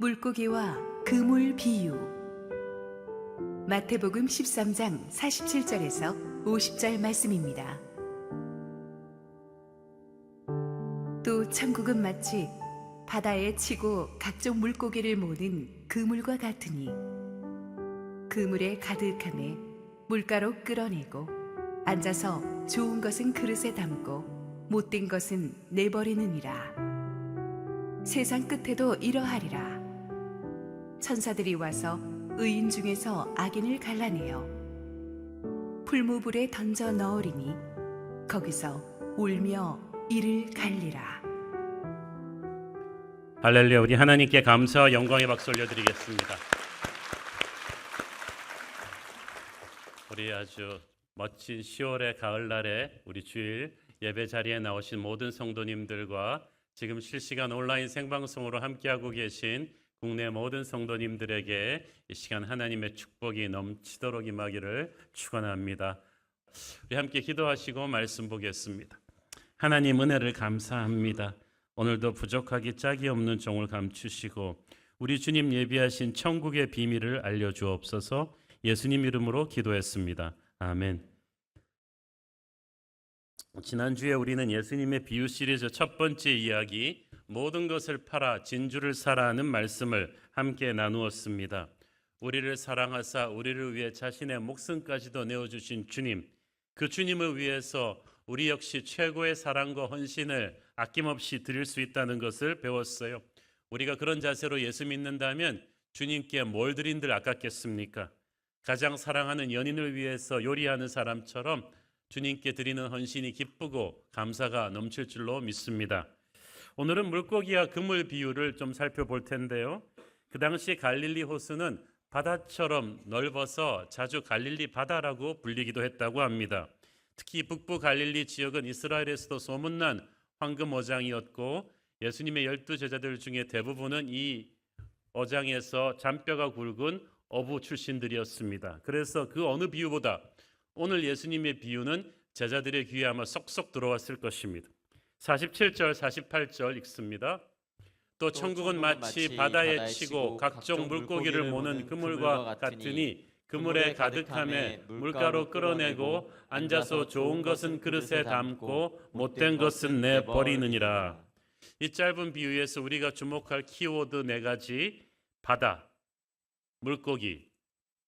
물고기와 그물 비유. 마태복음 13장 47절에서 50절 말씀입니다. 또 천국은 마치 바다에 치고 각종 물고기를 모는 그물과 같으니 그물에 가득함에 물가로 끌어내고 앉아서 좋은 것은 그릇에 담고 못된 것은 내버리느니라. 세상 끝에도 이러하리라. 천사들이 와서 의인 중에서 악인을 갈라내어 풀무불에 던져 넣으리니 거기서 울며 이를 갈리라. 할렐루야. 우리 하나님께 감사와 영광의 박수 올려드리겠습니다. 우리 아주 멋진 10월의 가을날에 우리 주일 예배 자리에 나오신 모든 성도님들과 지금 실시간 온라인 생방송으로 함께하고 계신 국내 모든 성도님들에게 이 시간 하나님의 축복이 넘치도록 임하기를 축원합니다. 우리 함께 기도하시고 말씀 보겠습니다. 하나님 은혜를 감사합니다. 오늘도 부족하기 짝이 없는 종을 감추시고 우리 주님 예비하신 천국의 비밀을 알려주옵소서. 예수님 이름으로 기도했습니다. 아멘. 지난주에 우리는 예수님의 비유 시리즈 첫 번째 이야기 모든 것을 팔아 진주를 사라 하는 말씀을 함께 나누었습니다. 우리를 사랑하사 우리를 위해 자신의 목숨까지도 내어주신 주님, 그 주님을 위해서 우리 역시 최고의 사랑과 헌신을 아낌없이 드릴 수 있다는 것을 배웠어요. 우리가 그런 자세로 예수 믿는다면 주님께 뭘 드린들 아깝겠습니까? 가장 사랑하는 연인을 위해서 요리하는 사람처럼 주님께 드리는 헌신이 기쁘고 감사가 넘칠 줄로 믿습니다. 오늘은 물고기와 그물 비유를 좀 살펴볼 텐데요. 그 당시 갈릴리 호수는 바다처럼 넓어서 자주 갈릴리 바다라고 불리기도 했다고 합니다. 특히 북부 갈릴리 지역은 이스라엘에서도 소문난 황금 어장이었고 예수님의 12제자들 중에 대부분은 이 어장에서 잔뼈가 굵은 어부 출신들이었습니다. 그래서 그 어느 비유보다 오늘 예수님의 비유는 제자들의 귀에 아마 쏙쏙 들어왔을 것입니다. 47절 48절 읽습니다. 또 천국은 마치 바다에 치고 각종 물고기를 모는 그물과 같으니 그물에 가득함에 물가로 끌어내고 앉아서 좋은 것은 그릇에 담고 못된 것은 내버리느니라. 이 짧은 비유에서 우리가 주목할 키워드 4가지: 바다, 물고기,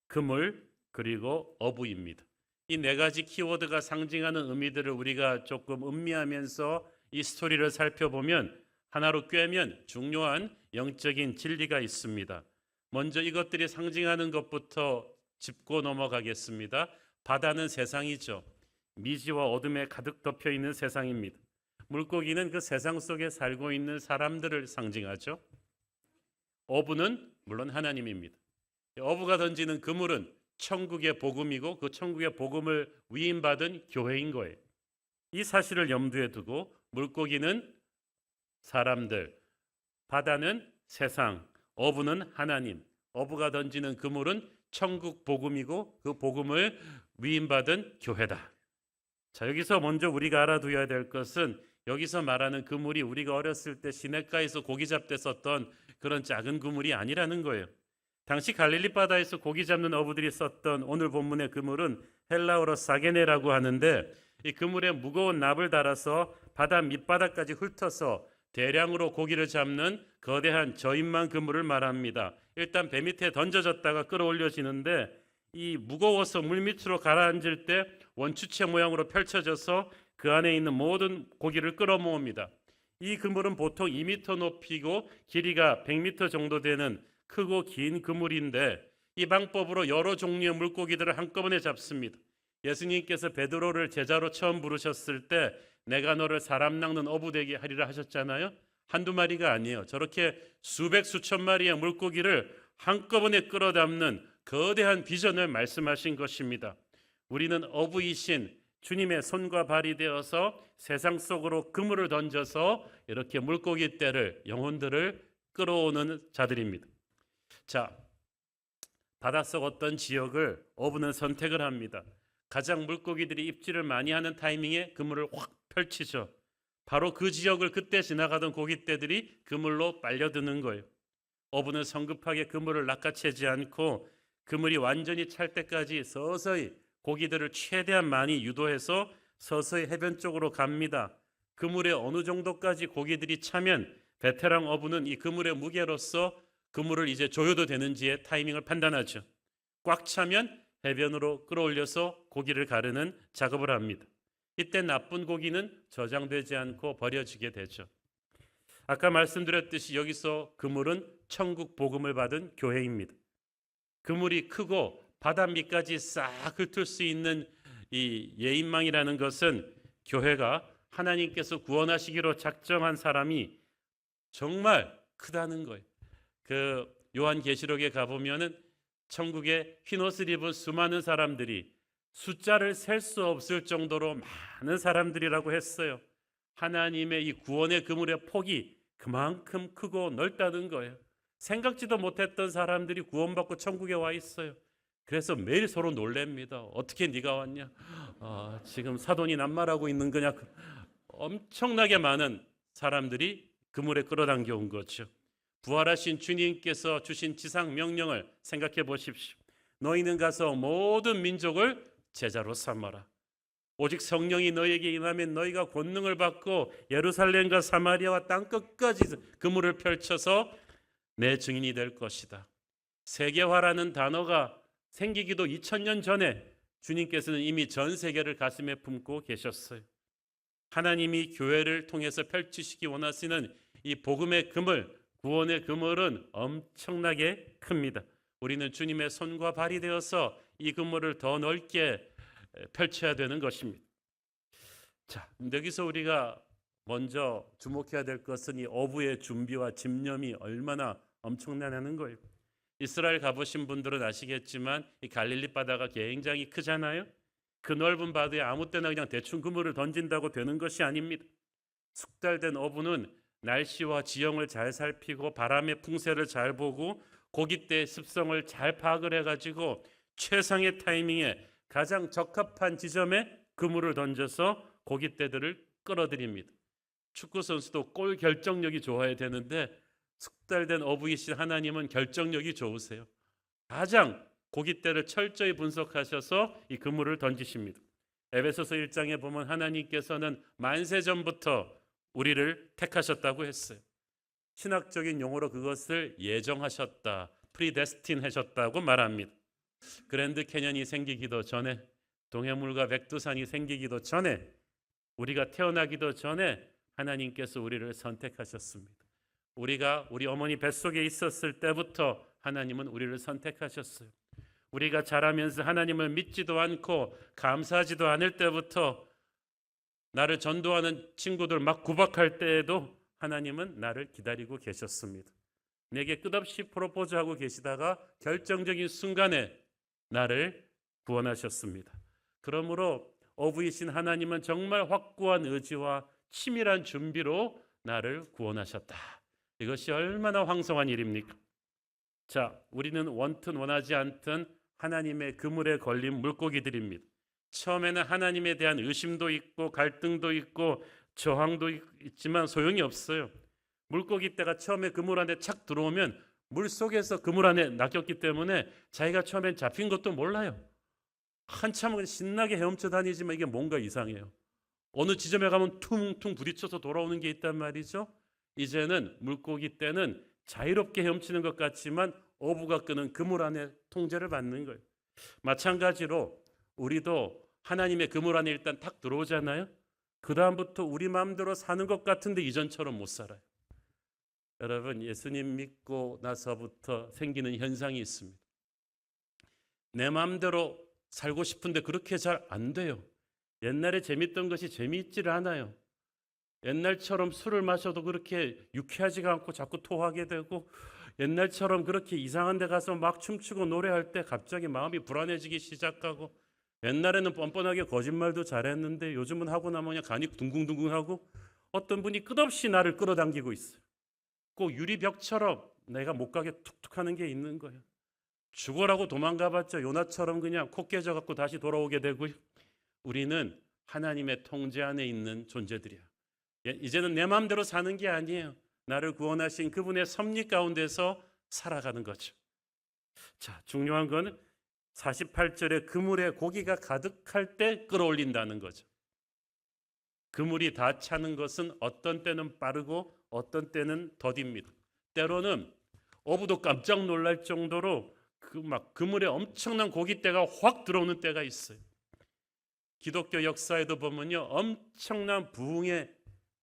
그물, 그리고 어부입니다. 이 4가지 키워드가 상징하는 의미들을 우리가 조금 음미하면서 이 스토리를 살펴보면 하나로 꿰면 중요한 영적인 진리가 있습니다. 먼저 이것들이 상징하는 것부터 짚고 넘어가겠습니다. 바다는 세상이죠. 미지와 어둠에 가득 덮여 있는 세상입니다. 물고기는 그 세상 속에 살고 있는 사람들을 상징하죠. 어부는 물론 하나님입니다. 어부가 던지는 그물은 천국의 복음이고 그 천국의 복음을 위임받은 교회인 거예요. 이 사실을 염두에 두고 물고기는 사람들, 바다는 세상, 어부는 하나님, 어부가 던지는 그물은 천국 복음이고 그 복음을 위임받은 교회다. 자, 여기서 먼저 우리가 알아두어야 될 것은 여기서 말하는 그물이 우리가 어렸을 때 시냇가에서 고기 잡때 썼던 그런 작은 그물이 아니라는 거예요. 당시 갈릴리 바다에서 고기 잡는 어부들이 썼던 오늘 본문의 그물은 헬라어로 사게네라고 하는데 이 그물에 무거운 납을 달아서 바다 밑바닥까지 훑어서 대량으로 고기를 잡는 거대한 저인망 그물을 말합니다. 일단 배 밑에 던져졌다가 끌어올려지는데 이 무거워서 물 밑으로 가라앉을 때 원추체 모양으로 펼쳐져서 그 안에 있는 모든 고기를 끌어모읍니다. 이 그물은 보통 2m 높이고 길이가 100m 정도 되는 크고 긴 그물인데 이 방법으로 여러 종류의 물고기들을 한꺼번에 잡습니다. 예수님께서 베드로를 제자로 처음 부르셨을 때 내가 너를 사람 낚는 어부 되게 하리라 하셨잖아요. 한두 마리가 아니에요. 저렇게 수백 수천 마리의 물고기를 한꺼번에 끌어담는 거대한 비전을 말씀하신 것입니다. 우리는 어부이신 주님의 손과 발이 되어서 세상 속으로 그물을 던져서 이렇게 물고기 떼를 영혼들을 끌어오는 자들입니다. 자, 바닷속 어떤 지역을 어부는 선택을 합니다. 가장 물고기들이 입질을 많이 하는 타이밍에 그물을 확 펼치죠. 바로 그 지역을 그때 지나가던 고깃대들이 그물로 빨려드는 거예요. 어부는 성급하게 그물을 낚아채지 않고 그물이 완전히 찰 때까지 서서히 고기들을 최대한 많이 유도해서 서서히 해변 쪽으로 갑니다. 그물에 어느 정도까지 고기들이 차면 베테랑 어부는 이 그물의 무게로서 그물을 이제 조여도 되는지의 타이밍을 판단하죠. 꽉 차면 해변으로 끌어올려서 고기를 가르는 작업을 합니다. 이때 나쁜 고기는 저장되지 않고 버려지게 되죠. 아까 말씀드렸듯이 여기서 그물은 천국 복음을 받은 교회입니다. 그물이 크고 바다 밑까지 싹 훑을 수 있는 이 예인망이라는 것은 교회가 하나님께서 구원하시기로 작정한 사람이 정말 크다는 거예요. 그 요한계시록에 가보면은 천국에 흰옷을 입은 수많은 사람들이 숫자를 셀 수 없을 정도로 많은 사람들이라고 했어요. 하나님의 이 구원의 그물의 폭이 그만큼 크고 넓다는 거예요. 생각지도 못했던 사람들이 구원받고 천국에 와 있어요. 그래서 매일 서로 놀랍니다. 어떻게 네가 왔냐? 지금 사돈이 낱말하고 있는 거냐? 엄청나게 많은 사람들이 그물에 끌어당겨 온 거죠. 부활하신 주님께서 주신 지상 명령을 생각해 보십시오. 너희는 가서 모든 민족을 제자로 삼아라. 오직 성령이 너희에게 임하면 너희가 권능을 받고 예루살렘과 사마리아와 땅 끝까지 그물을 펼쳐서 내 증인이 될 것이다. 세계화라는 단어가 생기기도 2000년 전에 주님께서는 이미 전 세계를 가슴에 품고 계셨어요. 하나님이 교회를 통해서 펼치시기 원하시는 이 복음의 그물, 구원의 그물은 엄청나게 큽니다. 우리는 주님의 손과 발이 되어서 이 그물을 더 넓게 펼쳐야 되는 것입니다. 자, 여기서 우리가 먼저 주목해야 될 것은 이 어부의 준비와 집념이 얼마나 엄청나냐는 거예요. 이스라엘 가보신 분들은 아시겠지만 이 갈릴리 바다가 굉장히 크잖아요. 그 넓은 바다에 아무 때나 그냥 대충 그물을 던진다고 되는 것이 아닙니다. 숙달된 어부는 날씨와 지형을 잘 살피고 바람의 풍세를 잘 보고 고깃대의 습성을 잘 파악을 해가지고 최상의 타이밍에 가장 적합한 지점에 그물을 던져서 고깃대들을 끌어들입니다. 축구 선수도 골 결정력이 좋아야 되는데 숙달된 어부이신 하나님은 결정력이 좋으세요. 가장 고깃대를 철저히 분석하셔서 이 그물을 던지십니다. 에베소서 1장에 보면 하나님께서는 만세전부터 우리를 택하셨다고 했어요. 신학적인 용어로 그것을 예정하셨다, 프리데스틴 하셨다고 말합니다. 그랜드 캐년이 생기기도 전에, 동해물과 백두산이 생기기도 전에, 우리가 태어나기도 전에 하나님께서 우리를 선택하셨습니다. 우리가 우리 어머니 뱃속에 있었을 때부터 하나님은 우리를 선택하셨어요. 우리가 자라면서 하나님을 믿지도 않고 감사하지도 않을 때부터 나를 전도하는 친구들 막 구박할 때에도 하나님은 나를 기다리고 계셨습니다. 내게 끝없이 프로포즈하고 계시다가 결정적인 순간에 나를 구원하셨습니다. 그러므로 어부이신 하나님은 정말 확고한 의지와 치밀한 준비로 나를 구원하셨다. 이것이 얼마나 황송한 일입니까? 자, 우리는 원튼 원하지 않든 하나님의 그물에 걸린 물고기들입니다. 처음에는 하나님에 대한 의심도 있고 갈등도 있고 저항도 있지만 소용이 없어요. 물고기떼가 처음에 그물 안에 착 들어오면 물속에서 그물 안에 낚였기 때문에 자기가 처음엔 잡힌 것도 몰라요. 한참은 신나게 헤엄쳐 다니지만 이게 뭔가 이상해요. 어느 지점에 가면 퉁퉁 부딪혀서 돌아오는 게 있단 말이죠. 이제는 물고기떼는 자유롭게 헤엄치는 것 같지만 어부가 끄는 그물 안에 통제를 받는 거예요. 마찬가지로 우리도 하나님의 그물 안에 일단 탁 들어오잖아요. 그 다음부터 우리 마음대로 사는 것 같은데 이전처럼 못 살아요. 여러분, 예수님 믿고 나서부터 생기는 현상이 있습니다. 내 마음대로 살고 싶은데 그렇게 잘 안 돼요. 옛날에 재밌던 것이 재미있지를 않아요. 옛날처럼 술을 마셔도 그렇게 유쾌하지가 않고 자꾸 토하게 되고, 옛날처럼 그렇게 이상한 데 가서 막 춤추고 노래할 때 갑자기 마음이 불안해지기 시작하고, 옛날에는 뻔뻔하게 거짓말도 잘했는데 요즘은 하고 나면 그냥 간이 둥궁둥궁하고, 어떤 분이 끝없이 나를 끌어당기고 있어요. 꼭 유리벽처럼 내가 못 가게 툭툭 하는 게 있는 거예요. 죽어라고 도망가봤자 요나처럼 그냥 코 깨져갖고 다시 돌아오게 되고요. 우리는 하나님의 통제 안에 있는 존재들이야. 이제는 내 마음대로 사는 게 아니에요. 나를 구원하신 그분의 섭리 가운데서 살아가는 거죠. 자, 중요한 건 48절에 그물에 고기가 가득할 때 끌어올린다는 거죠. 그물이 다 차는 것은 어떤 때는 빠르고 어떤 때는 더딥니다. 때로는 어부도 깜짝 놀랄 정도로 그물에 엄청난 고깃대가 확 들어오는 때가 있어요. 기독교 역사에도 보면요, 엄청난 부흥의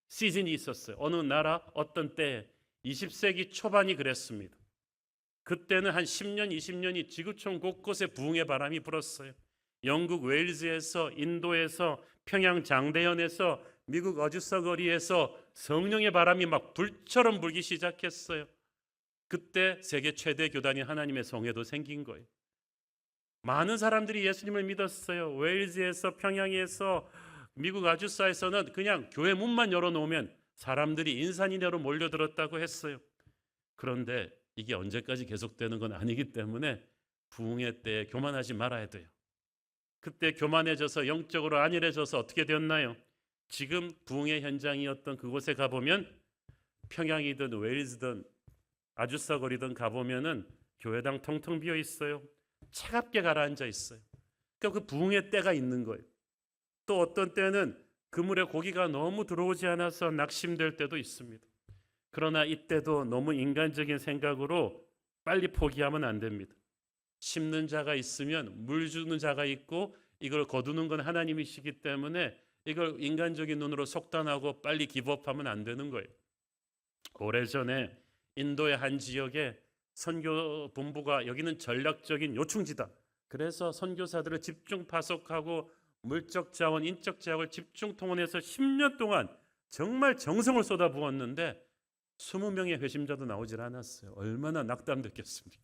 시즌이 있었어요. 어느 나라 어떤 때에 20세기 초반이 그랬습니다. 그때는 한 10년, 20년이 지구촌 곳곳에 부흥의 바람이 불었어요. 영국 웨일즈에서, 인도에서, 평양 장대현에서, 미국 어주서 거리에서 성령의 바람이 막 불처럼 불기 시작했어요. 그때 세계 최대 교단인 하나님의 성회도 생긴 거예요. 많은 사람들이 예수님을 믿었어요. 웨일즈에서, 평양에서, 미국 아주사에서는 그냥 교회 문만 열어놓으면 사람들이 인산인해로 몰려들었다고 했어요. 그런데 이게 언제까지 계속되는 건 아니기 때문에 부흥의 때에 교만하지 말아야 돼요. 그때 교만해져서 영적으로 안일해져서 어떻게 되었나요? 지금 부흥의 현장이었던 그곳에 가보면 평양이든 웨일즈든 아주사 거리든 가보면은 교회당 텅텅 비어 있어요. 차갑게 가라앉아 있어요. 그러니까 그 부흥의 때가 있는 거예요. 또 어떤 때는 그물에 고기가 너무 들어오지 않아서 낙심될 때도 있습니다. 그러나 이때도 너무 인간적인 생각으로 빨리 포기하면 안 됩니다. 심는 자가 있으면 물 주는 자가 있고 이걸 거두는 건 하나님이시기 때문에 이걸 인간적인 눈으로 속단하고 빨리 기법하면 안 되는 거예요. 오래전에 인도의 한 지역에 선교 본부가 여기는 전략적인 요충지다. 그래서 선교사들을 집중 파송하고 물적 자원, 인적 자원을 집중 통원해서 10년 동안 정말 정성을 쏟아부었는데 20명의 회심자도 나오질 않았어요. 얼마나 낙담됐겠습니까?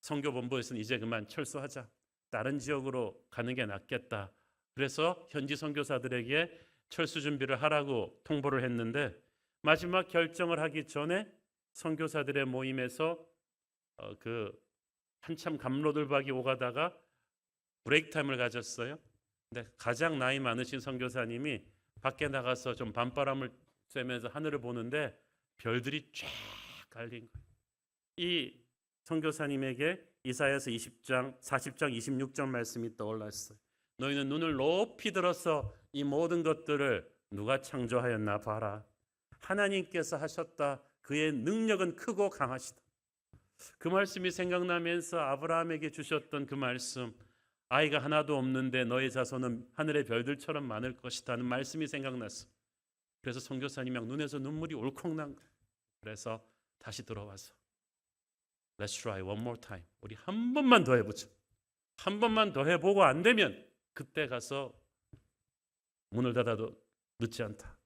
선교본부에서는 이제 그만 철수하자. 다른 지역으로 가는 게 낫겠다. 그래서 현지 선교사들에게 철수 준비를 하라고 통보를 했는데 마지막 결정을 하기 전에 선교사들의 모임에서 한참 감로들박이 오가다가 브레이크 타임을 가졌어요. 근데 가장 나이 많으신 선교사님이 밖에 나가서 좀 밤바람을 쐬면서 하늘을 보는데 별들이 쫙 갈린 거예요. 이 선교사님에게 이사야서 40장 26절 말씀이 떠올랐어요. 너희는 눈을 높이 들어서 이 모든 것들을 누가 창조하였나 봐라. 하나님께서 하셨다. 그의 능력은 크고 강하시다. 그 말씀이 생각나면서 아브라함에게 주셨던 그 말씀, 아이가 하나도 없는데 너의 자손은 하늘의 별들처럼 많을 것이다 는 말씀이 생각났어. 그래서 선교사님이 눈에서 눈물이 울컥 난 거예요. 그래서 다시 들어와서 Let's try one more time. 우리 한 번만 더 해보자. 한 번만 더 해보고 안 되면 그때 가서 문을 닫아도 늦지 않다.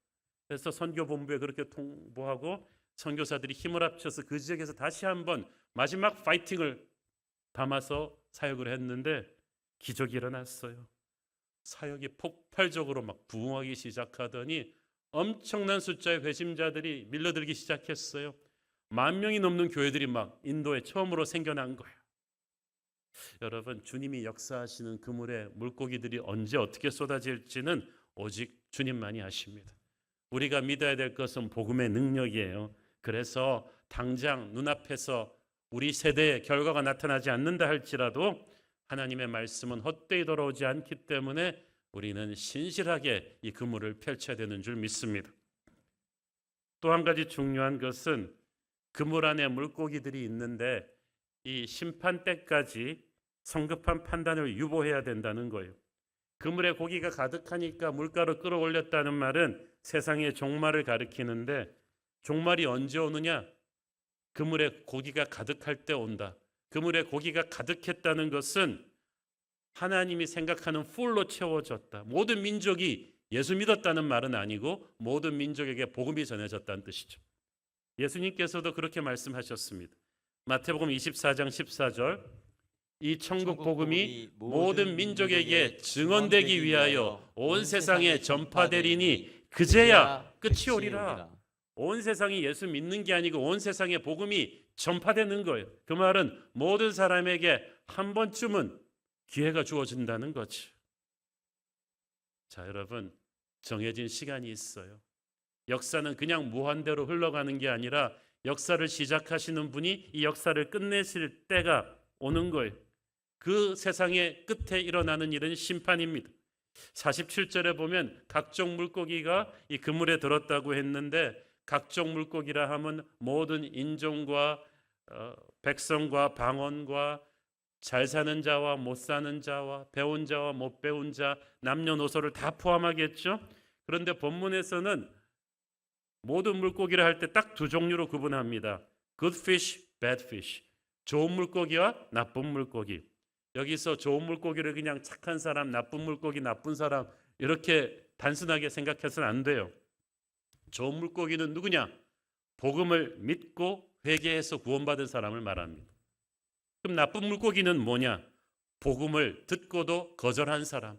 그래서 선교본부에 그렇게 통보하고 선교사들이 힘을 합쳐서 그 지역에서 다시 한번 마지막 파이팅을 담아서 사역을 했는데 기적이 일어났어요. 사역이 폭발적으로 막 부흥하기 시작하더니 엄청난 숫자의 회심자들이 밀려들기 시작했어요. 10,000명이 넘는 교회들이 막 인도에 처음으로 생겨난 거예요. 여러분, 주님이 역사하시는 그물에 물고기들이 언제 어떻게 쏟아질지는 오직 주님만이 아십니다. 우리가 믿어야 될 것은 복음의 능력이에요. 그래서 당장 눈앞에서 우리 세대의 결과가 나타나지 않는다 할지라도 하나님의 말씀은 헛되이 돌아오지 않기 때문에 우리는 신실하게 이 그물을 펼쳐야 되는 줄 믿습니다. 또 한 가지 중요한 것은 그물 안에 물고기들이 있는데 이 심판 때까지 성급한 판단을 유보해야 된다는 거예요. 그물에 고기가 가득하니까 물가로 끌어올렸다는 말은 세상의 종말을 가리키는데 종말이 언제 오느냐? 그물에 고기가 가득할 때 온다. 그물에 고기가 가득했다는 것은 하나님이 생각하는 풀로 채워졌다. 모든 민족이 예수 믿었다는 말은 아니고 모든 민족에게 복음이 전해졌다는 뜻이죠. 예수님께서도 그렇게 말씀하셨습니다. 마태복음 24장 14절 이 천국 복음이 모든 민족에게 증언되기 위하여 온 세상에 전파되리니 그제야 끝이 오리라. 온 세상이 예수 믿는 게 아니고 온 세상에 복음이 전파되는 거예요. 그 말은 모든 사람에게 한 번쯤은 기회가 주어진다는 거죠. 자, 여러분, 정해진 시간이 있어요. 역사는 그냥 무한대로 흘러가는 게 아니라 역사를 시작하시는 분이 이 역사를 끝내실 때가 오는 거예요. 그 세상의 끝에 일어나는 일은 심판입니다. 47절에 보면 각종 물고기가 이 그물에 들었다고 했는데, 각종 물고기라 하면 모든 인종과 백성과 방언과 잘 사는 자와 못 사는 자와 배운 자와 못 배운 자, 남녀노소를 다 포함하겠죠. 그런데 본문에서는 모든 물고기를 할 때 딱 두 종류로 구분합니다. Good fish, bad fish. 좋은 물고기와 나쁜 물고기. 여기서 좋은 물고기를 그냥 착한 사람, 나쁜 물고기, 나쁜 사람 이렇게 단순하게 생각해서는 안 돼요. 좋은 물고기는 누구냐? 복음을 믿고 회개해서 구원받은 사람을 말합니다. 그럼 나쁜 물고기는 뭐냐? 복음을 듣고도 거절한 사람,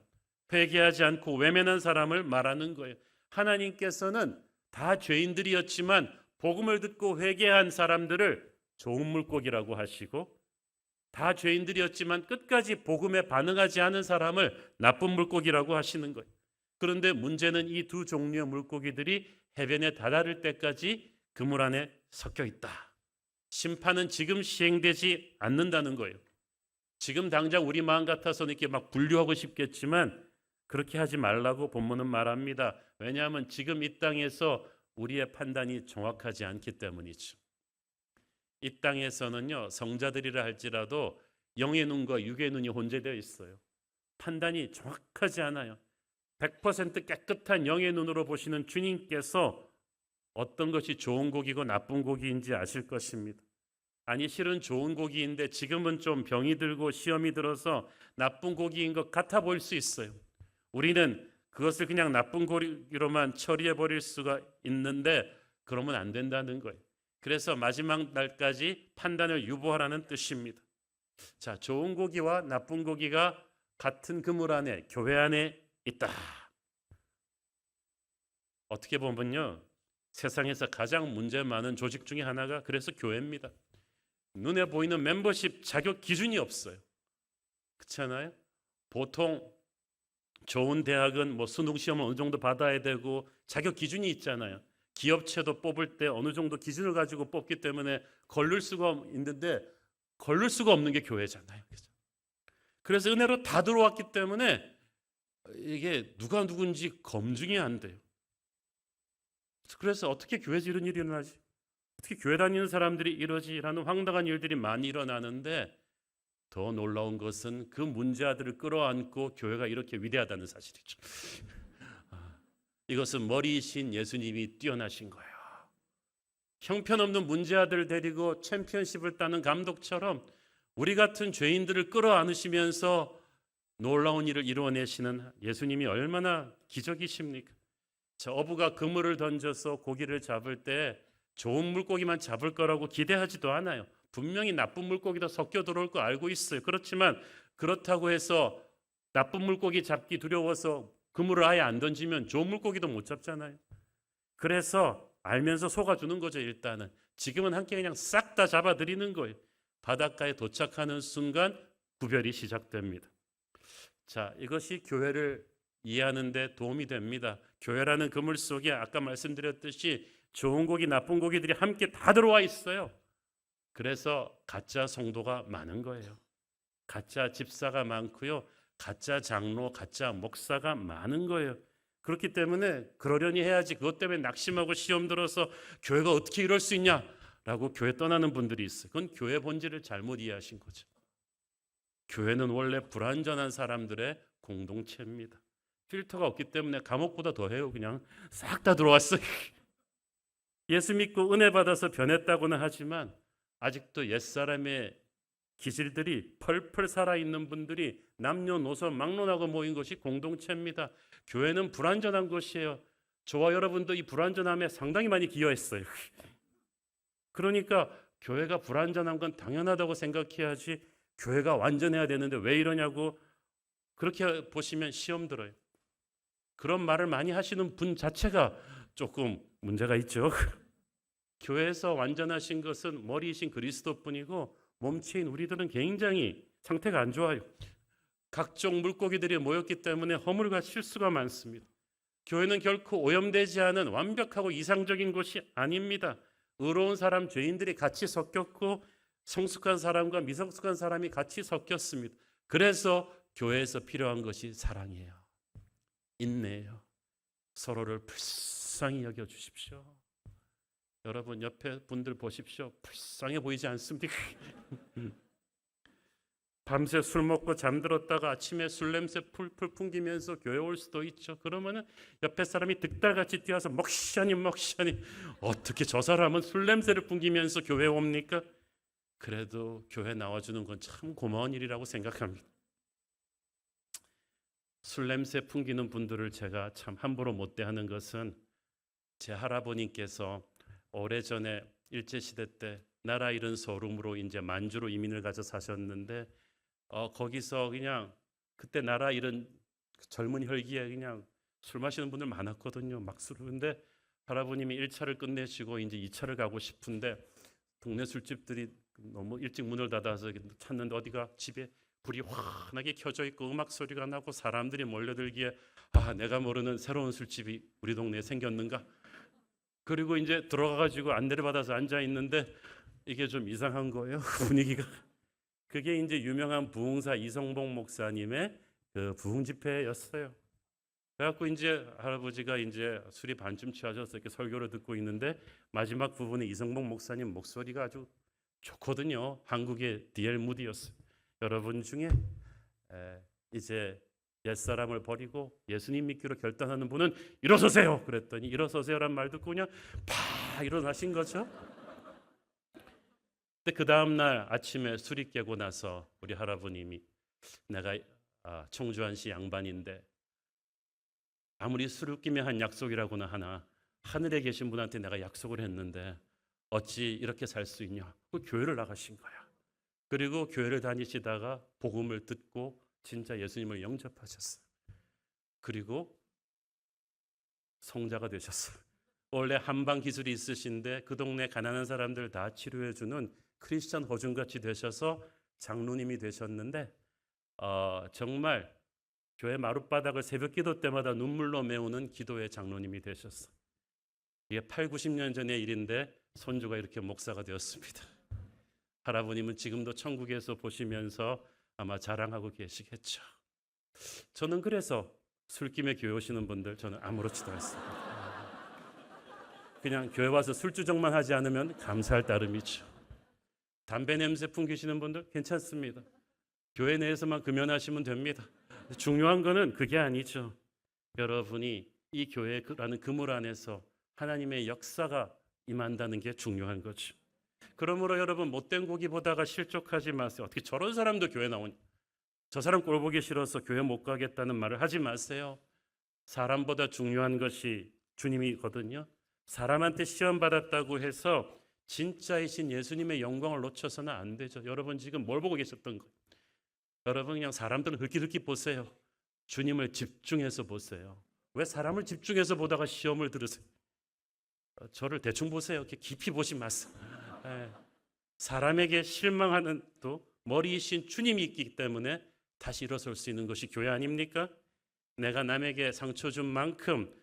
회개하지 않고 외면한 사람을 말하는 거예요. 하나님께서는 다 죄인들이었지만 복음을 듣고 회개한 사람들을 좋은 물고기라고 하시고, 다 죄인들이었지만 끝까지 복음에 반응하지 않은 사람을 나쁜 물고기라고 하시는 거예요. 그런데 문제는 이 두 종류의 물고기들이 해변에 다다를 때까지 그물 안에 섞여 있다. 심판은 지금 시행되지 않는다는 거예요. 지금 당장 우리 마음 같아서는 이렇게 막 분류하고 싶겠지만 그렇게 하지 말라고 본문은 말합니다. 왜냐하면 지금 이 땅에서 우리의 판단이 정확하지 않기 때문이죠. 이 땅에서는요, 성자들이라 할지라도 영의 눈과 육의 눈이 혼재되어 있어요. 판단이 정확하지 않아요. 100% 깨끗한 영의 눈으로 보시는 주님께서 어떤 것이 좋은 고기고 나쁜 고기인지 아실 것입니다. 아니, 실은 좋은 고기인데 지금은 좀 병이 들고 시험이 들어서 나쁜 고기인 것 같아 보일 수 있어요. 우리는 그것을 그냥 나쁜 고기로만 처리해 버릴 수가 있는데 그러면 안 된다는 거예요. 그래서 마지막 날까지 판단을 유보하라는 뜻입니다. 자, 좋은 고기와 나쁜 고기가 같은 그물 안에, 교회 안에 있다. 어떻게 보면요, 세상에서 가장 문제 많은 조직 중에 하나가 그래서 교회입니다. 눈에 보이는 멤버십 자격 기준이 없어요. 그렇잖아요? 보통 좋은 대학은 뭐 수능 시험을 어느 정도 받아야 되고 자격 기준이 있잖아요. 기업체도 뽑을 때 어느 정도 기준을 가지고 뽑기 때문에 걸릴 수가 있는데 걸릴 수가 없는 게 교회잖아요. 그래서 은혜로 다 들어왔기 때문에 이게 누가 누군지 검증이 안 돼요. 그래서 어떻게 교회에서 이런 일이 일어나지? 어떻게 교회 다니는 사람들이 이러지라는 황당한 일들이 많이 일어나는데, 더 놀라운 것은 그 문제아들을 끌어안고 교회가 이렇게 위대하다는 사실이죠. 이것은 머리이신 예수님이 뛰어나신 거예요. 형편없는 문제아들을 데리고 챔피언십을 따는 감독처럼 우리 같은 죄인들을 끌어안으시면서 놀라운 일을 이루어내시는 예수님이 얼마나 기적이십니까? 저 어부가 그물을 던져서 고기를 잡을 때 좋은 물고기만 잡을 거라고 기대하지도 않아요. 분명히 나쁜 물고기도 섞여 들어올 거 알고 있어요. 그렇지만 그렇다고 해서 나쁜 물고기 잡기 두려워서 그물을 아예 안 던지면 좋은 물고기도 못 잡잖아요. 그래서 알면서 속아주는 거죠. 일단은 지금은 함께 그냥 싹 다 잡아드리는 거예요. 바닷가에 도착하는 순간 구별이 시작됩니다. 자, 이것이 교회를 이해하는 데 도움이 됩니다. 교회라는 그물 속에 아까 말씀드렸듯이 좋은 고기 나쁜 고기들이 함께 다 들어와 있어요. 그래서 가짜 성도가 많은 거예요. 가짜 집사가 많고요, 가짜 장로, 가짜 목사가 많은 거예요. 그렇기 때문에 그러려니 해야지, 그것 때문에 낙심하고 시험 들어서 교회가 어떻게 이럴 수 있냐라고 교회 떠나는 분들이 있어요. 그건 교회 본질을 잘못 이해하신 거죠. 교회는 원래 불완전한 사람들의 공동체입니다. 필터가 없기 때문에 감옥보다 더해요. 그냥 싹 다 들어왔어요. 예수 믿고 은혜 받아서 변했다고는 하지만 아직도 옛사람의 기질들이 펄펄 살아있는 분들이 남녀노소 막론하고 모인 것이 공동체입니다. 교회는 불완전한 것이에요. 저와 여러분도 이 불완전함에 상당히 많이 기여했어요. 그러니까 교회가 불완전한 건 당연하다고 생각해야지, 교회가 완전해야 되는데 왜 이러냐고 그렇게 보시면 시험 들어요. 그런 말을 많이 하시는 분 자체가 조금 문제가 있죠. 교회에서 완전하신 것은 머리이신 그리스도뿐이고 몸체인 우리들은 굉장히 상태가 안 좋아요. 각종 물고기들이 모였기 때문에 허물과 실수가 많습니다. 교회는 결코 오염되지 않은 완벽하고 이상적인 곳이 아닙니다. 의로운 사람, 죄인들이 같이 섞였고 성숙한 사람과 미성숙한 사람이 같이 섞였습니다. 그래서 교회에서 필요한 것이 사랑이에요. 인내예요. 서로를 불쌍히 여겨 주십시오. 여러분 옆에 분들 보십시오. 불쌍해 보이지 않습니까? 밤새 술 먹고 잠들었다가 아침에 술 냄새 풀풀 풍기면서 교회 올 수도 있죠. 그러면은 옆에 사람이 득달같이 뛰어서 먹시하니 어떻게 저 사람은 술 냄새를 풍기면서 교회에 옵니까? 그래도 교회 나와주는 건 참 고마운 일이라고 생각합니다. 술 냄새 풍기는 분들을 제가 참 함부로 못 대하는 것은 제 할아버님께서 오래전에 일제시대 때 나라 잃은 소름으로 이제 만주로 이민을 가서 사셨는데 거기서 그냥 그때 나라 잃은 젊은 혈기에 그냥 술 마시는 분들 많았거든요. 막 술. 근데 할아버님이 1차를 끝내시고 이제 2차를 가고 싶은데 동네 술집들이 너무 일찍 문을 닫아서 찾는데 어디가 집에 불이 환하게 켜져 있고 음악 소리가 나고 사람들이 몰려들기에 내가 모르는 새로운 술집이 우리 동네에 생겼는가? 그리고 이제 들어가가지고 안내를 받아서 앉아 있는데 이게 좀 이상한 거예요. 분위기가. 그게 이제 유명한 부흥사 이성봉 목사님의 그 부흥 집회였어요. 그래갖고 이제 할아버지가 이제 술이 반쯤 취하셔서 이렇게 설교를 듣고 있는데 마지막 부분에 이성봉 목사님 목소리가 아주 좋거든요. 한국의 D.L. 무디였어요. 여러분 중에 이제 옛사람을 버리고 예수님 믿기로 결단하는 분은 일어서세요. 그랬더니 일어서세요란 말 듣고 그냥 팍 일어나신 거죠. 근데 그 다음날 아침에 술이 깨고 나서 우리 할아버님이 내가 청주한시 양반인데 아무리 술을 끼며 한 약속이라고나 하나 하늘에 계신 분한테 내가 약속을 했는데 어찌 이렇게 살 수 있냐. 그 교회를 나가신 거야. 그리고 교회를 다니시다가 복음을 듣고 진짜 예수님을 영접하셨어요. 그리고 성자가 되셨어요. 원래 한방 기술이 있으신데 그 동네 가난한 사람들 다 치료해주는 크리스찬 호준같이 되셔서 장로님이 되셨는데 정말 교회 마룻바닥을 새벽 기도 때마다 눈물로 메우는 기도의 장로님이 되셨어요. 이게 8, 90년 전의 일인데 손주가 이렇게 목사가 되었습니다. 할아버님은 지금도 천국에서 보시면서 아마 자랑하고 계시겠죠. 저는 그래서 술김에 교회 오시는 분들 저는 아무렇지도 않습니다. 그냥 교회 와서 술주정만 하지 않으면 감사할 따름이죠. 담배 냄새 풍기시는 분들 괜찮습니다. 교회 내에서만 금연하시면 됩니다. 중요한 거는 그게 아니죠. 여러분이 이 교회라는 그물 안에서 하나님의 역사가 임한다는 게 중요한 거죠. 그러므로 여러분 못된 고기 보다가 실족하지 마세요. 어떻게 저런 사람도 교회 나오니? 저 사람 꼴 보기 싫어서 교회 못 가겠다는 말을 하지 마세요. 사람보다 중요한 것이 주님이거든요. 사람한테 시험 받았다고 해서 진짜이신 예수님의 영광을 놓쳐서는 안 되죠. 여러분 지금 뭘 보고 계셨던 거예요? 여러분 그냥 사람들은 흙기 보세요. 주님을 집중해서 보세요. 왜 사람을 집중해서 보다가 시험을 들으세요? 저를 대충 보세요. 이렇게 깊이 보지 마세요. 사람에게 실망하는 또 머리이신 주님이 있기 때문에 다시 일어설 수 있는 것이 교회 아닙니까? 내가 남에게 상처 준 만큼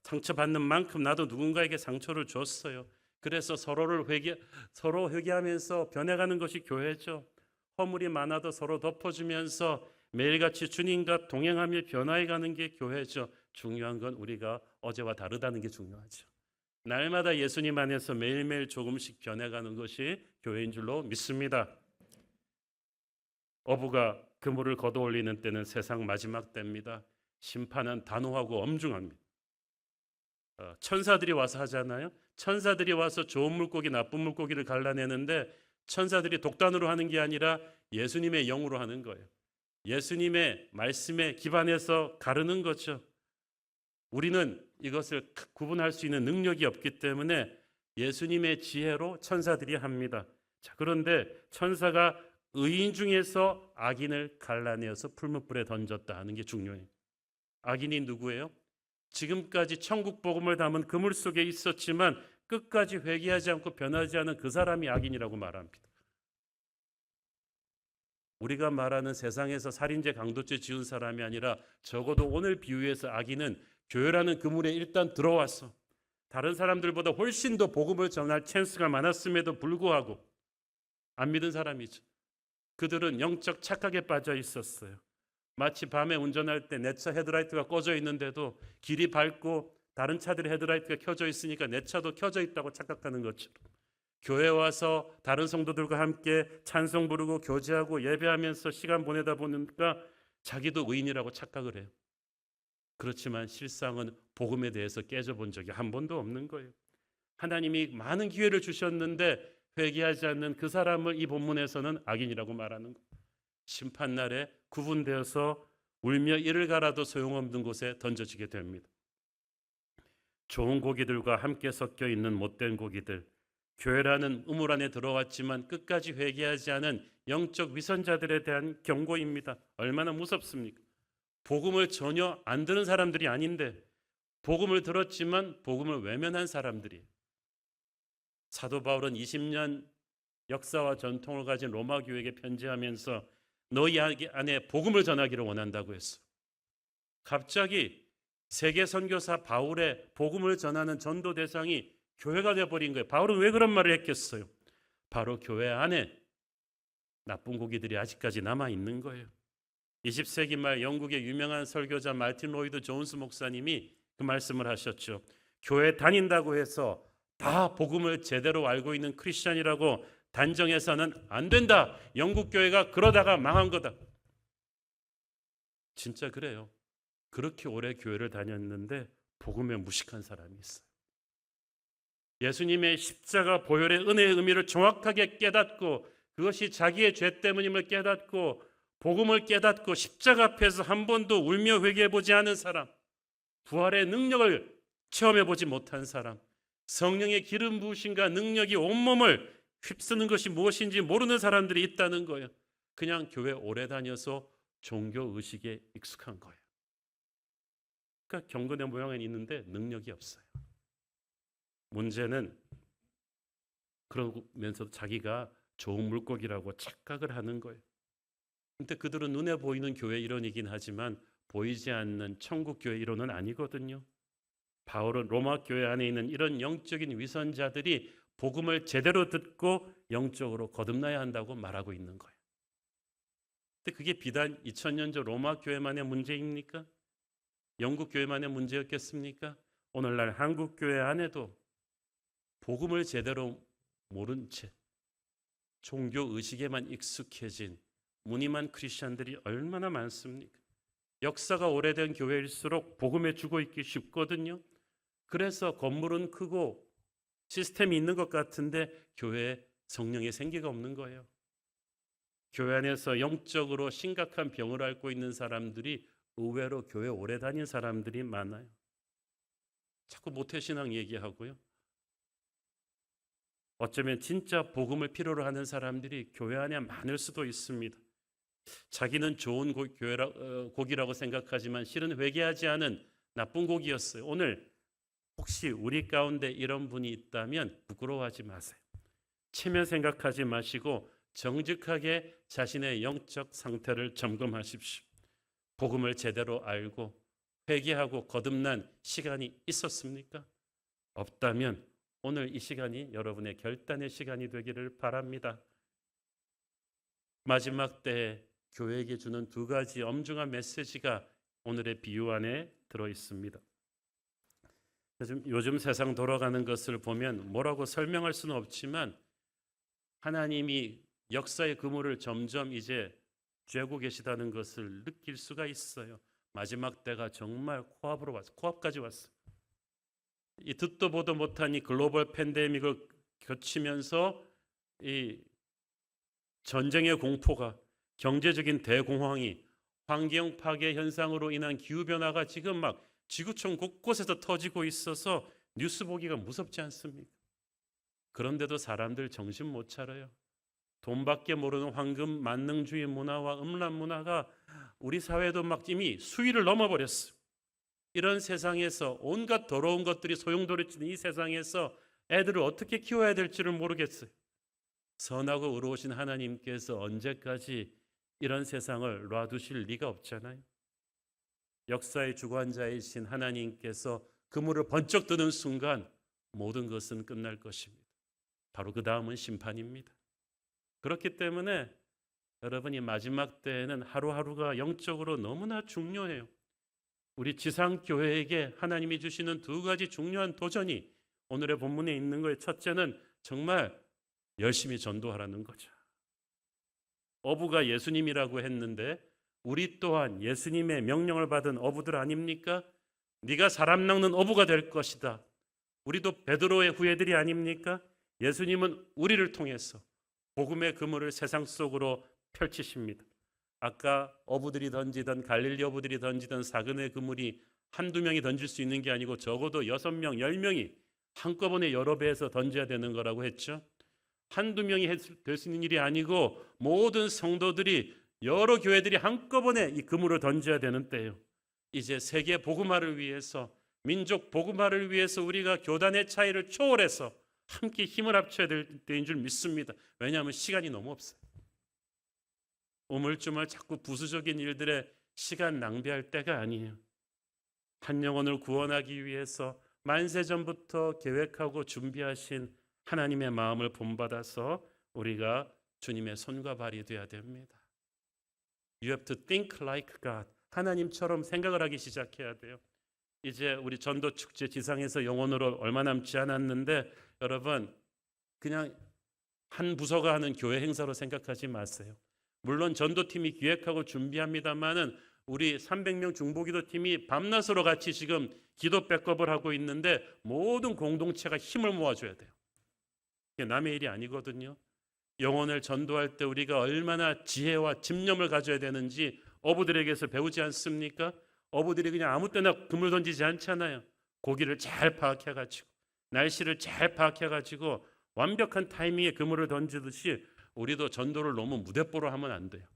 상처받는 만큼 나도 누군가에게 상처를 줬어요. 그래서 서로 회개하면서 변해가는 것이 교회죠. 허물이 많아도 서로 덮어주면서 매일같이 주님과 동행하며 변화해가는 게 교회죠. 중요한 건 우리가 어제와 다르다는 게 중요하죠. 날마다 예수님 안에서 매일매일 조금씩 변해가는 것이 교회인 줄로 믿습니다. 어부가 그물을 걷어올리는 때는 세상 마지막 때입니다. 심판은 단호하고 엄중합니다. 천사들이 와서 하잖아요. 천사들이 와서 좋은 물고기, 나쁜 물고기를 갈라내는데 천사들이 독단으로 하는 게 아니라 예수님의 영으로 하는 거예요. 예수님의 말씀에 기반해서 가르는 거죠. 우리는 이것을 구분할 수 있는 능력이 없기 때문에 예수님의 지혜로 천사들이 합니다. 자, 그런데 천사가 의인 중에서 악인을 갈라내어서 풀무불에 던졌다 하는 게 중요해요. 악인이 누구예요? 지금까지 천국 복음을 담은 그물 속에 있었지만 끝까지 회개하지 않고 변하지 않은 그 사람이 악인이라고 말합니다. 우리가 말하는 세상에서 살인죄, 강도죄 지은 사람이 아니라 적어도 오늘 비유에서 악인은 교회라는 그물에 일단 들어왔어. 다른 사람들보다 훨씬 더 복음을 전할 찬스가 많았음에도 불구하고 안 믿은 사람이죠. 그들은 영적 착각에 빠져 있었어요. 마치 밤에 운전할 때 내 차 헤드라이트가 꺼져 있는데도 길이 밝고 다른 차들의 헤드라이트가 켜져 있으니까 내 차도 켜져 있다고 착각하는 것처럼, 교회 와서 다른 성도들과 함께 찬송 부르고 교제하고 예배하면서 시간 보내다 보니까 자기도 의인이라고 착각을 해요. 그렇지만 실상은 복음에 대해서 깨져본 적이 한 번도 없는 거예요. 하나님이 많은 기회를 주셨는데 회개하지 않는 그 사람을 이 본문에서는 악인이라고 말하는 거예요. 심판날에 구분되어서 울며 이를 갈아도 소용없는 곳에 던져지게 됩니다. 좋은 고기들과 함께 섞여 있는 못된 고기들, 교회라는 우물 안에 들어왔지만 끝까지 회개하지 않은 영적 위선자들에 대한 경고입니다. 얼마나 무섭습니까? 복음을 전혀 안 들은 사람들이 아닌데 복음을 들었지만 복음을 외면한 사람들이. 사도 바울은 20년 역사와 전통을 가진 로마 교회에게 편지하면서 너희 안에 복음을 전하기를 원한다고 했어요. 갑자기 세계 선교사 바울의 복음을 전하는 전도 대상이 교회가 되어버린 거예요. 바울은 왜 그런 말을 했겠어요? 바로 교회 안에 나쁜 고기들이 아직까지 남아있는 거예요. 20세기 말 영국의 유명한 설교자 마틴 로이드 존스 목사님이 그 말씀을 하셨죠. 교회 다닌다고 해서 다 복음을 제대로 알고 있는 크리스찬이라고 단정해서는 안 된다. 영국 교회가 그러다가 망한 거다. 진짜 그래요. 그렇게 오래 교회를 다녔는데 복음에 무식한 사람이 있어요. 예수님의 십자가 보혈의 은혜의 의미를 정확하게 깨닫고 그것이 자기의 죄 때문임을 깨닫고 복음을 깨닫고 십자가 앞에서 한 번도 울며 회개해보지 않은 사람, 부활의 능력을 체험해보지 못한 사람, 성령의 기름 부으심과 능력이 온몸을 휩쓰는 것이 무엇인지 모르는 사람들이 있다는 거예요. 그냥 교회 오래 다녀서 종교의식에 익숙한 거예요. 그러니까 경건의 모양은 있는데 능력이 없어요. 문제는 그러면서 자기가 좋은 물고기라고 착각을 하는 거예요. 근데 그들은 눈에 보이는 교회 이론이긴 하지만 보이지 않는 천국 교회 이론은 아니거든요. 바울은 로마 교회 안에 있는 이런 영적인 위선자들이 복음을 제대로 듣고 영적으로 거듭나야 한다고 말하고 있는 거예요. 근데 그게 비단 2000년 전 로마 교회만의 문제입니까? 영국 교회만의 문제였겠습니까? 오늘날 한국 교회 안에도 복음을 제대로 모른 채 종교 의식에만 익숙해진 무늬만 크리스천들이 얼마나 많습니까? 역사가 오래된 교회일수록 복음에 죽어 있기 쉽거든요. 그래서 건물은 크고 시스템이 있는 것 같은데 교회에 성령의 생기가 없는 거예요. 교회 안에서 영적으로 심각한 병을 앓고 있는 사람들이 의외로 교회 오래 다닌 사람들이 많아요. 자꾸 모태신앙 얘기하고요. 어쩌면 진짜 복음을 필요로 하는 사람들이 교회 안에 많을 수도 있습니다. 자기는 좋은 고기라고 생각하지만 실은 회개하지 않은 나쁜 고기였어요. 오늘 혹시 우리 가운데 이런 분이 있다면 부끄러워하지 마세요. 체면 생각하지 마시고 정직하게 자신의 영적 상태를 점검하십시오. 복음을 제대로 알고 회개하고 거듭난 시간이 있었습니까? 없다면 오늘 이 시간이 여러분의 결단의 시간이 되기를 바랍니다. 마지막 때에 교회에게 주는 두 가지 엄중한 메시지가 오늘의 비유 안에 들어 있습니다. 요즘 세상 돌아가는 것을 보면 뭐라고 설명할 수는 없지만 하나님이 역사의 그물을 점점 이제 쬐고 계시다는 것을 느낄 수가 있어요. 마지막 때가 정말 코앞까지 왔어요. 이 듣도 보도 못한 이 글로벌 팬데믹을 거치면서 이 전쟁의 공포가, 경제적인 대공황이, 환경 파괴 현상으로 인한 기후 변화가 지금 막 지구촌 곳곳에서 터지고 있어서 뉴스 보기가 무섭지 않습니까? 그런데도 사람들 정신 못 차려요. 돈밖에 모르는 황금 만능주의 문화와 음란 문화가 우리 사회도 막 이미 수위를 넘어버렸어요. 이런 세상에서 온갖 더러운 것들이 소용돌이치는 이 세상에서 애들을 어떻게 키워야 될지를 모르겠어요. 선하고 의로우신 하나님께서 언제까지 이런 세상을 놔두실 리가 없잖아요. 역사의 주관자이신 하나님께서 그물을 번쩍 드는 순간 모든 것은 끝날 것입니다. 바로 그 다음은 심판입니다. 그렇기 때문에 여러분이 마지막 때에는 하루하루가 영적으로 너무나 중요해요. 우리 지상교회에게 하나님이 주시는 두 가지 중요한 도전이 오늘의 본문에 있는 거예요. 첫째는 정말 열심히 전도하라는 거죠. 어부가 예수님이라고 했는데 우리 또한 예수님의 명령을 받은 어부들 아닙니까? 네가 사람 낚는 어부가 될 것이다. 우리도 베드로의 후예들이 아닙니까? 예수님은 우리를 통해서 복음의 그물을 세상 속으로 펼치십니다. 아까 어부들이 던지던 갈릴리 어부들이 던지던 사근의 그물이 한두 명이 던질 수 있는 게 아니고 적어도 6명, 10명이 한꺼번에 여러 배에서 던져야 되는 거라고 했죠. 한두 명이 될 수 있는 일이 아니고 모든 성도들이 여러 교회들이 한꺼번에 이 그물을 던져야 되는 때예요. 이제 세계 복음화를 위해서 민족 복음화를 위해서 우리가 교단의 차이를 초월해서 함께 힘을 합쳐야 될 때인 줄 믿습니다. 왜냐하면 시간이 너무 없어요. 우물쭈물 자꾸 부수적인 일들에 시간 낭비할 때가 아니에요. 한 영혼을 구원하기 위해서 만세전부터 계획하고 준비하신 하나님의 마음을 본받아서 우리가 주님의 손과 발이 되어야 됩니다. You have to think like God. 하나님처럼 생각을 하기 시작해야 돼요. 이제 우리 전도축제 지상에서 영혼으로 얼마 남지 않았는데 여러분 그냥 한 부서가 하는 교회 행사로 생각하지 마세요. 물론 전도팀이 기획하고 준비합니다마는 우리 300명 중보기도팀이 밤낮으로 같이 지금 기도 백업을 하고 있는데 모든 공동체가 힘을 모아줘야 돼요. 이게 남의 일이 아니거든요. 영혼을 전도할 때 우리가 얼마나 지혜와 집념을 가져야 되는지 어부들에게서 배우지 않습니까? 어부들이 그냥 아무 때나 그물 던지지 않잖아요. 고기를 잘 파악해가지고 날씨를 잘 파악해가지고 완벽한 타이밍에 그물을 던지듯이 우리도 전도를 너무 무대뽀로 하면 안 돼요.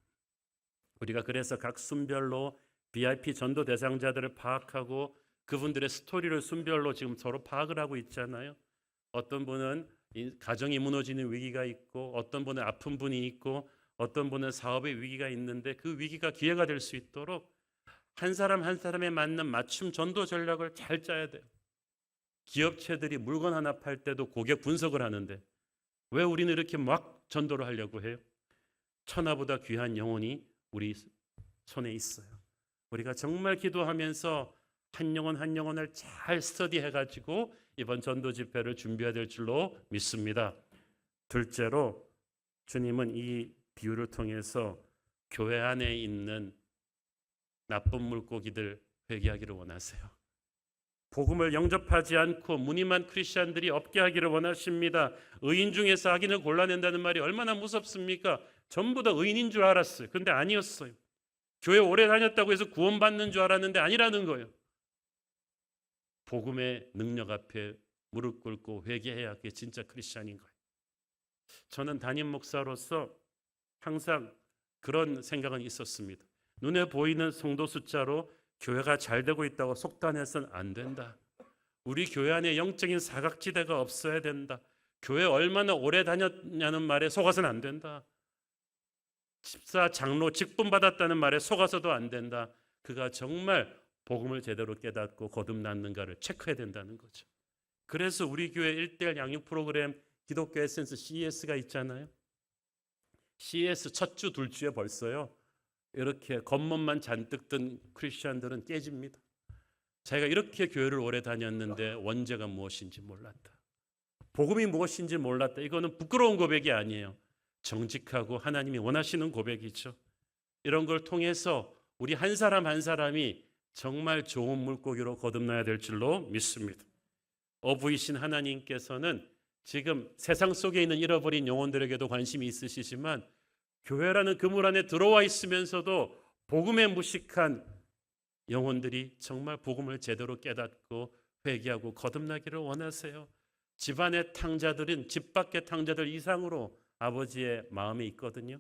우리가 그래서 각 순별로 VIP 전도 대상자들을 파악하고 그분들의 스토리를 순별로 지금 서로 파악을 하고 있잖아요. 어떤 분은 가정이 무너지는 위기가 있고 어떤 분은 아픈 분이 있고 어떤 분은 사업의 위기가 있는데 그 위기가 기회가 될 수 있도록 한 사람 한 사람에 맞는 맞춤 전도 전략을 잘 짜야 돼요. 기업체들이 물건 하나 팔 때도 고객 분석을 하는데 왜 우리는 이렇게 막 전도를 하려고 해요? 천하보다 귀한 영혼이 우리 손에 있어요. 우리가 정말 기도하면서 한 영혼 한 영혼을 잘 스터디해가지고 이번 전도 집회를 준비해야 될 줄로 믿습니다. 둘째로 주님은 이 비유를 통해서 교회 안에 있는 나쁜 물고기들 회개하기를 원하세요. 복음을 영접하지 않고 무늬만 크리스찬들이 없게 하기를 원하십니다. 의인 중에서 악인을 골라낸다는 말이 얼마나 무섭습니까? 전부 다 의인인 줄 알았어요. 근데 아니었어요. 교회 오래 다녔다고 해서 구원받는 줄 알았는데 아니라는 거예요. 복음의 능력 앞에 무릎 꿇고 회개해야 그게 진짜 크리스찬인 거예요. 저는 담임 목사로서 항상 그런 생각은 있었습니다. 눈에 보이는 성도 숫자로 교회가 잘 되고 있다고 속단해서는 안 된다. 우리 교회 안에 영적인 사각지대가 없어야 된다. 교회 얼마나 오래 다녔냐는 말에 속아서는 안 된다. 집사, 장로 직분 받았다는 말에 속아서도 안 된다. 그가 정말 복음을 제대로 깨닫고 거듭났는가를 체크해야 된다는 거죠. 그래서 우리 교회 1:1 양육 프로그램 기독교 에센스 CES가 있잖아요. CES 첫 주, 둘 주에 벌써요. 이렇게 겉멋만 잔뜩 든 크리스천들은 깨집니다. 자기가 이렇게 교회를 오래 다녔는데 원죄가 무엇인지 몰랐다. 복음이 무엇인지 몰랐다. 이거는 부끄러운 고백이 아니에요. 정직하고 하나님이 원하시는 고백이죠. 이런 걸 통해서 우리 한 사람 한 사람이 정말 좋은 물고기로 거듭나야 될 줄로 믿습니다. 어부이신 하나님께서는 지금 세상 속에 있는 잃어버린 영혼들에게도 관심이 있으시지만 교회라는 그물 안에 들어와 있으면서도 복음에 무식한 영혼들이 정말 복음을 제대로 깨닫고 회개하고 거듭나기를 원하세요. 집안의 탕자들은 집 밖의 탕자들 이상으로 아버지의 마음에 있거든요.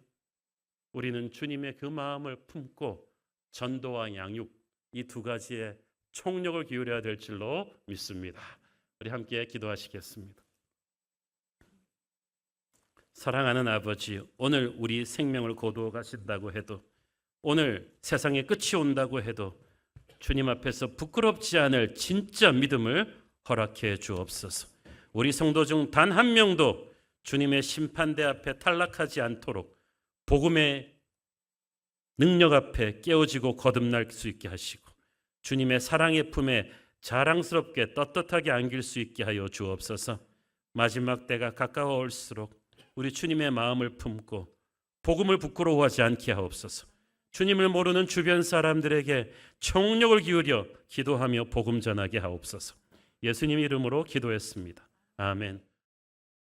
우리는 주님의 그 마음을 품고 전도와 양육 이 두 가지에 총력을 기울여야 될 줄로 믿습니다. 우리 함께 기도하시겠습니다. 사랑하는 아버지, 오늘 우리 생명을 거두어 가신다고 해도 오늘 세상에 끝이 온다고 해도 주님 앞에서 부끄럽지 않을 진짜 믿음을 허락해 주옵소서. 우리 성도 중 단 한 명도 주님의 심판대 앞에 탈락하지 않도록 복음의 능력 앞에 깨어지고 거듭날 수 있게 하시고 주님의 사랑의 품에 자랑스럽게 떳떳하게 안길 수 있게 하여 주옵소서. 마지막 때가 가까워올수록 우리 주님의 마음을 품고 복음을 부끄러워하지 않게 하옵소서. 주님을 모르는 주변 사람들에게 총력을 기울여 기도하며 복음 전하게 하옵소서. 예수님 이름으로 기도했습니다. 아멘.